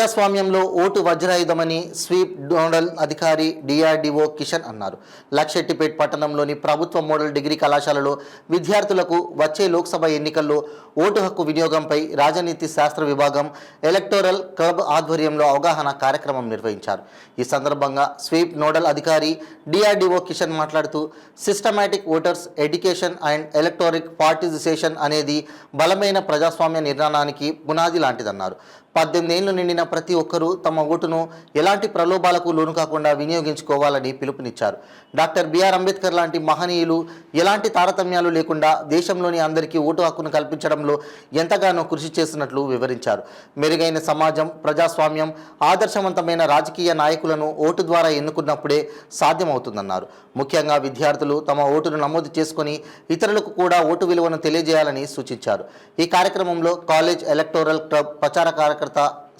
ప్రజాస్వామ్యంలో vote వజ్రాయుధమని sweep nodal అధికారి DRDO Kishan అన్నారు. లక్షెట్టిపేట్ పట్టణంలోని ప్రభుత్వ మోడల్ డిగ్రీ కళాశాలలో విద్యార్థులకు వచ్చే లోక్సభ ఎన్నికల్లో ఓటు హక్కు వినియోగంపై రాజనీతి శాస్త్ర విభాగం ఎలక్టోరల్ క్లబ్ ఆధ్వర్యంలో అవగాహన కార్యక్రమం నిర్వహించారు. ఈ సందర్భంగా స్వీప్ నోడల్ అధికారి డిఆర్డీఓ కిషన్ మాట్లాడుతూ systematic voters education and electoral participation అనేది బలమైన ప్రజాస్వామ్య నిర్మాణానికి పునాది లాంటిదన్నారు. 18 ఏళ్లు నిండిన ప్రతి ఒక్కరూ తమ ఓటును ఎలాంటి ప్రలోభాలకు లోను కాకుండా వినియోగించుకోవాలని పిలుపునిచ్చారు. డాక్టర్ బిఆర్ అంబేద్కర్ లాంటి మహనీయులు ఎలాంటి తారతమ్యాలు లేకుండా దేశంలోని అందరికీ ఓటు హక్కును కల్పించడంలో ఎంతగానో కృషి చేస్తున్నట్లు వివరించారు. మెరుగైన సమాజం, ప్రజాస్వామ్యం, ఆదర్శవంతమైన రాజకీయ నాయకులను ఓటు ద్వారా ఎన్నుకున్నప్పుడే సాధ్యమవుతుందన్నారు. ముఖ్యంగా విద్యార్థులు తమ ఓటును నమోదు చేసుకుని ఇతరులకు కూడా ఓటు విలువను తెలియజేయాలని సూచించారు. ఈ కార్యక్రమంలో కాలేజ్ ఎలక్టోరల్ క్లబ్ ప్రచార కార్యకర్త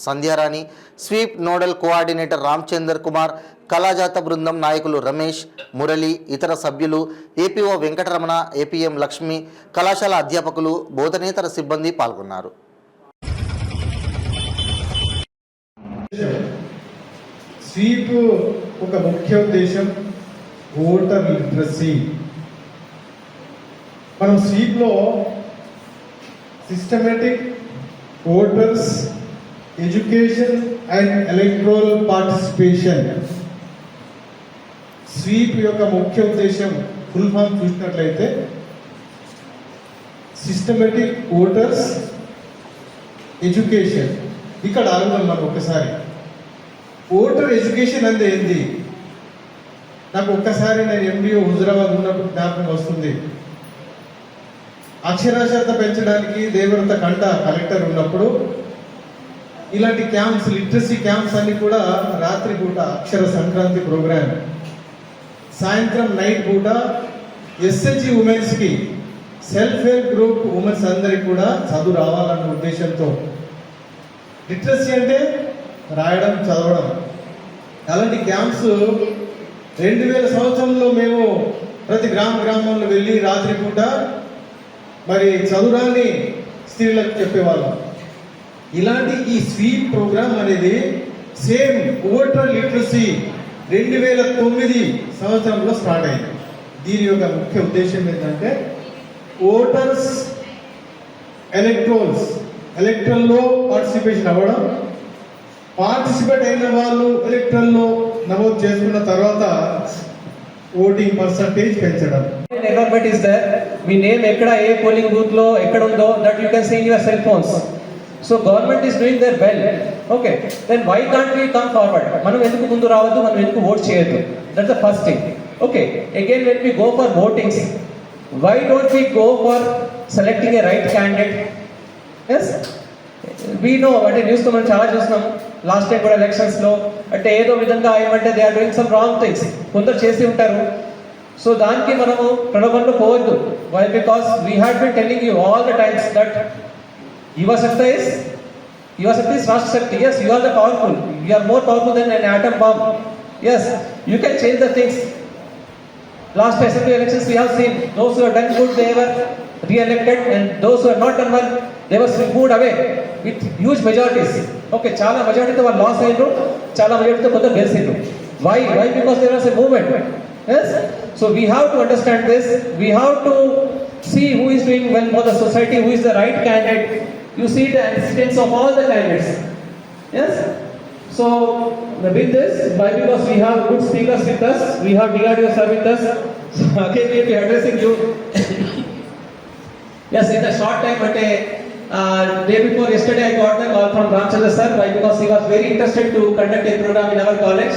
Sandhyarani, SVEEP nodal coordinator Ramachandar Kumar, కళాజాత బృందం నాయకులు రమేష్, మురళి, ఇతర సభ్యులు, ఏపీఓ వెంకటరమణ, ఏపీఎం లక్ష్మి, కళాశాల అధ్యాపకులు, బోధనేతర సిబ్బంది పాల్గొన్నారు. స్వీప్ ఒక ముఖ్య ఉద్దేశం ఓటర్ లిటరసీ. మనం స్వీప్లో systematic voters education and electoral participation, SVEEP యొక్క ముఖ్య ఉద్దేశం ఫుల్ ఫామ్ చూసినట్లయితే సిస్టమేటిక్ ఓటర్స్ ఎడ్యుకేషన్. ఇక్కడ ఆగుదాం మనం ఒకసారి. ఓటర్ ఎడ్యుకేషన్ అంటే ఏంది? నాకు ఒక్కసారి నేను ఎండిఓ హుజరాబాద్ ఉన్నప్పుడు జ్ఞాపకం వస్తుంది. అక్షరాస్యత పెంచడానికి దేవరత కంట కలెక్టర్ ఉన్నప్పుడు ఇలాంటి క్యాంప్స్, లిటరసీ క్యాంప్స్ అన్ని కూడా రాత్రి పూట అక్షర సంక్రాంతి ప్రోగ్రామ్, సాయంత్రం నైట్ పూట ఎస్హెచ్జి ఉమెన్స్కి, సెల్ఫ్ హెల్ప్ గ్రూప్ ఉమెన్స్ అందరికి కూడా చదువు రావాలన్న ఉద్దేశంతో. లిటరసీ అంటే రాయడం, చదవడం. అలాంటి క్యాంప్స్ 2000 సంవత్సరంలో మేము ప్రతి గ్రామంలో వెళ్ళి రాత్రి పూట మరి చదువురాని స్త్రీలకు చెప్పేవాళ్ళం. ఇలాంటి ఈ స్వీప్ ప్రోగ్రామ్ అనేది సేమ్ ఓటర్ లిటరసీ 2009 సంవత్సరంలో స్టార్ట్ అయింది. దీని యొక్క ముఖ్య ఉద్దేశం ఏంటంటే ఓటర్స్ ఎలక్టరల్లో పార్టిసిపేషన్ అవ్వడం, పార్టిసిపేట్ అయిన వాళ్ళు ఎలక్టరల్లో నమోదు చేసుకున్న తర్వాత ఓటింగ్ పర్సంటేజ్ పెంచడం. Environment is there. మీ నేమ్ ఎక్కడ, ఏ పోలింగ్ బూత్ లో ఎక్కడ ఉందో that you can see in your cell phones. So government is doing their well. Okay, then why can't we come forward? మనం ఎందుకు ముందు రావద్దు, మనం ఎందుకు ఓట్ చేయొద్దు? That's the first thing. Okay, again when we go for votings, why don't we go for selecting a right candidate? Yes, we know, అంటే news లో మనం చాలా చూస్తున్నాం. లాస్ట్ టైం కూడా ఎలక్షన్స్ లో అంటే ఏదో విధంగా ఏమంటే they are doing some wrong things, కొందరు చేసి ఉంటారు. సో దానికి మనము ప్రలోభంలో పోవద్దు. Why? Because we have been telling you all the times that యువ శక్తి ఇస్ రాష్ట్ర శక్తి. Yes, you are the powerful, you are more powerful than an atom bomb. Yes, you can change the things. Last assembly elections we have seen those who have done good, they were re-elected, and those who have not done well, they were moved away with huge majorities. Okay, చాలా మెజారిటీతో వాళ్ళు loss అయ్యారు, చాలా మెజారిటీతో కొందరు గెలిచిండ్రు. Why? Because there was a movement. Yes, so we have to understand this. We have to see who is doing well for the society, who is the right candidate. You see the existence of all the candidates. Yes, so with this, why? Because we have good speakers with us, we have DRDO sir with us. So again we will be addressing you. Yes, in a short time, but day before yesterday I got the call from Ramchandra sir. Why? Because he was very interested to conduct a program in our college.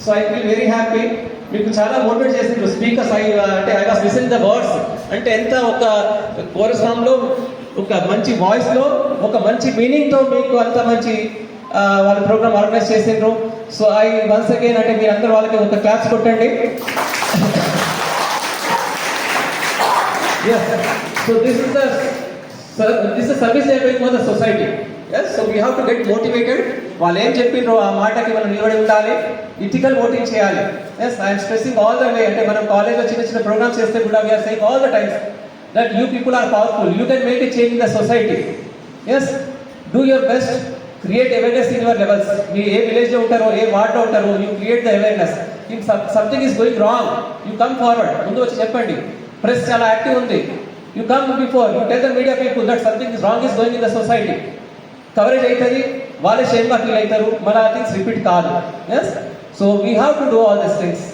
So I feel very happy. మీకు చాలా motivate చేసిండ్రు speakers. అంటే I was listening the words. అంటే ఎంత ఒక chorus ఫామ్లో, ఒక మంచి వాయిస్లో, ఒక మంచి మీనింగ్తో మీకు అంత మంచి వాళ్ళ ప్రోగ్రామ్ ఆర్గనైజ్ చేసిండ్రు. సో ఐ వన్స్ అగైన్, అంటే మీరు అందరూ వాళ్ళకి ఒక క్లాప్స్ కొట్టండి. Yes, so this is the service they are doing for the society. Yes, so we have to get motivated. వాళ్ళు ఏం చెప్పిండ్రో ఆ మాటకి మనం నిలబడి ఉండాలి, ఇథికల్ ఓటింగ్ చేయాలి. Yes, I'm stressing all the way. అంటే మనం కాలేజ్లో చిన్న ప్రోగ్రామ్స్ చేస్తే కూడా we're saying all the times that you people are powerful, you can make a change in the society. Yes, do your best. Create awareness in your levels. మీ ఏ village లో ఉంటారో ఏ వార్డ్ లో ఉంటారో you create the awareness. If something is going wrong you come forward, ముందు వచ్చి చెప్పండి. ప్రెస్ చాలా యాక్టివ్ ఉంది, you come before, you tell the media people that something is wrong is going in the society. Coverage అవుతుంది, వాళ్ళే షేమ్గా feel అవుతారు, మన థింగ్స్ రిపీట్ కాదు. Yes, so we have to do all this things.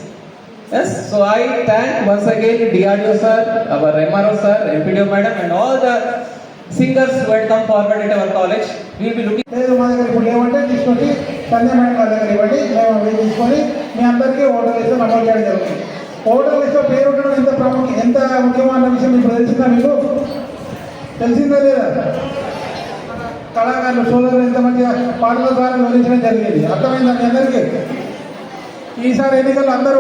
Yes, so I thank once again DRDO sir, our MRO sir, MPDO madam and all the singers who had come forward at our college. We will be looking. లేదు మా దగ్గర ఇప్పుడు ఏమంటే తీసుకొచ్చి సంధ్య madam గారి దగ్గర ఇవ్వండి, మేము అవి తీసుకొని మీ అందరికీ ఓటర్ లిస్టు నమోదు చేయడం జరుగుతుంది. ఓటర్ లిస్టులో పేరు ఉండడం ఎంత ముఖ్యమో అన్న విషయం ఇప్పుడు తెలిసిందా మీకు? తెలిసిందా లేదా? కళాకారులు సోదరులు ఎంతమంది పాటల ద్వారా వివరించడం జరిగింది. అర్థమైందా మీ అందరికీ? ఈసారి ఎన్నికల్లో అందరూ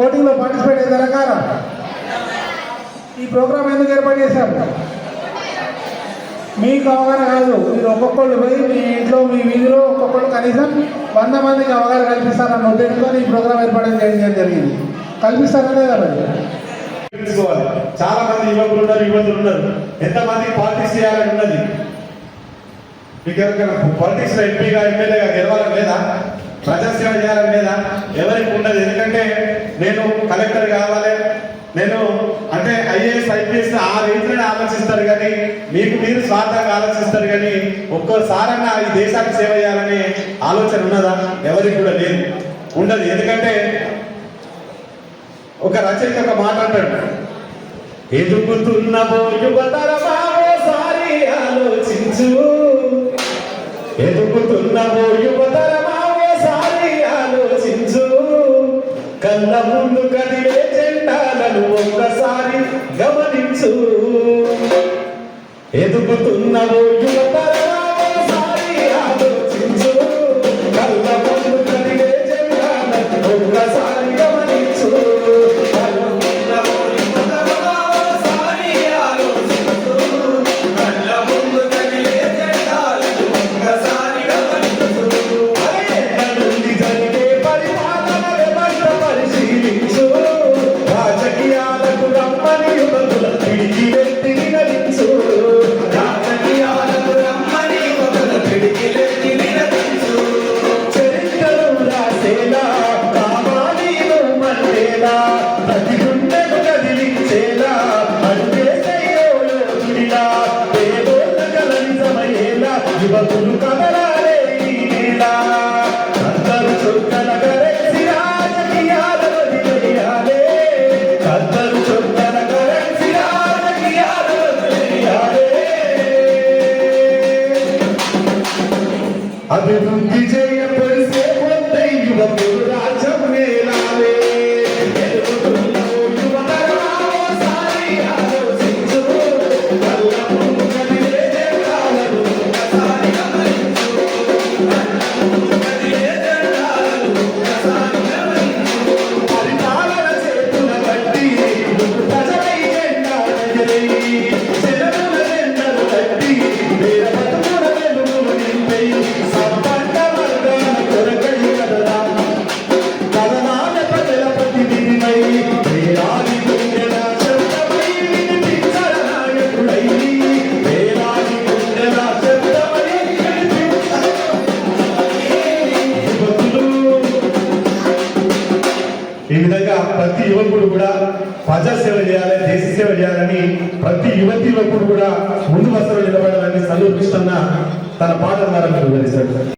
ఓటింగ్లో పార్టిసిపేట్ అయితే రకాల ఈ ప్రోగ్రామ్ ఎందుకు ఏర్పాటు చేశారు? మీకు అవగాహన కాదు, మీరు ఒక్కొక్కళ్ళు పోయి మీ ఇంట్లో మీ వీధిలో ఒక్కొక్కళ్ళు కనీసం 100 మందికి అవగాహన కల్పిస్తారన్న ఉద్దేశంతో ఈ ప్రోగ్రామ్ ఏర్పాటు చేయడం జరిగింది. కల్పిస్తారనే కదా తెలుసుకోవాలి. చాలా మంది యువతులు ఉన్నారు, ఎంతమంది పాలిటిక్స్ చేయాలని ఉన్నది. మీకు ఎవరికైనా పాలిటిక్స్ లో ఎంపీగా ఎమ్మెల్యేగా గెలవాలని లేదా? ప్రజాసేవ చేయాలని లేదా? ఎవరికి ఉండదు. ఎందుకంటే నేను కలెక్టర్ కావాలి, నేను అంటే ఐఏఎస్ ఐపీఎస్ ఆ రేంజ్లోనే ఆలోచిస్తారు, కానీ మీకు మీరు స్వార్థంగా ఆలోచిస్తారు, కానీ ఒక్కోసారన్నా ఈ దేశానికి సేవ చేయాలనే ఆలోచన ఉన్నదా? ఎవరికి కూడా లేదు, ఉండదు. ఎందుకంటే ఒక రచయిత ఒక మాట అంటాడు, ఎదుగుతున్నవో యువతరమా ఓసారి ఆలోచించు, ఎదుగుతున్నవో యువతరమా ఓసారి ఆలోచించు, కళ్ళ ముందు కదిలే జెండాలను ఒక్కసారి గమనించు, ఎదుగుతున్నవో యువతరమా ఓసారి ఆలోచించు, కళ్ళ ముందు కదిలే జెండాలను ఒక్కసారి గమనించు, యువకులు కదలాలే ఈ నేల, అందరూ చొక్కన కరెన్సీ రాజకీయాలను వదిలేయాలే, అందరూ చొక్కన కరెన్సీ రాజకీయాలను వదిలేయాలే, అభివృద్ధి చేయబడిసే కొంత యువకులు రాజ్యం నేలాలే, ఈ విధంగా ప్రతి యువకుడు కూడా ప్రజాసేవ చేయాలి, దేశ సేవ చేయాలని ప్రతి యువకుడు కూడా ముందు వరుసలో నిలబడాలని సల్లు కృష్ణన్న తన పాట ద్వారా వివరిస్తాడు.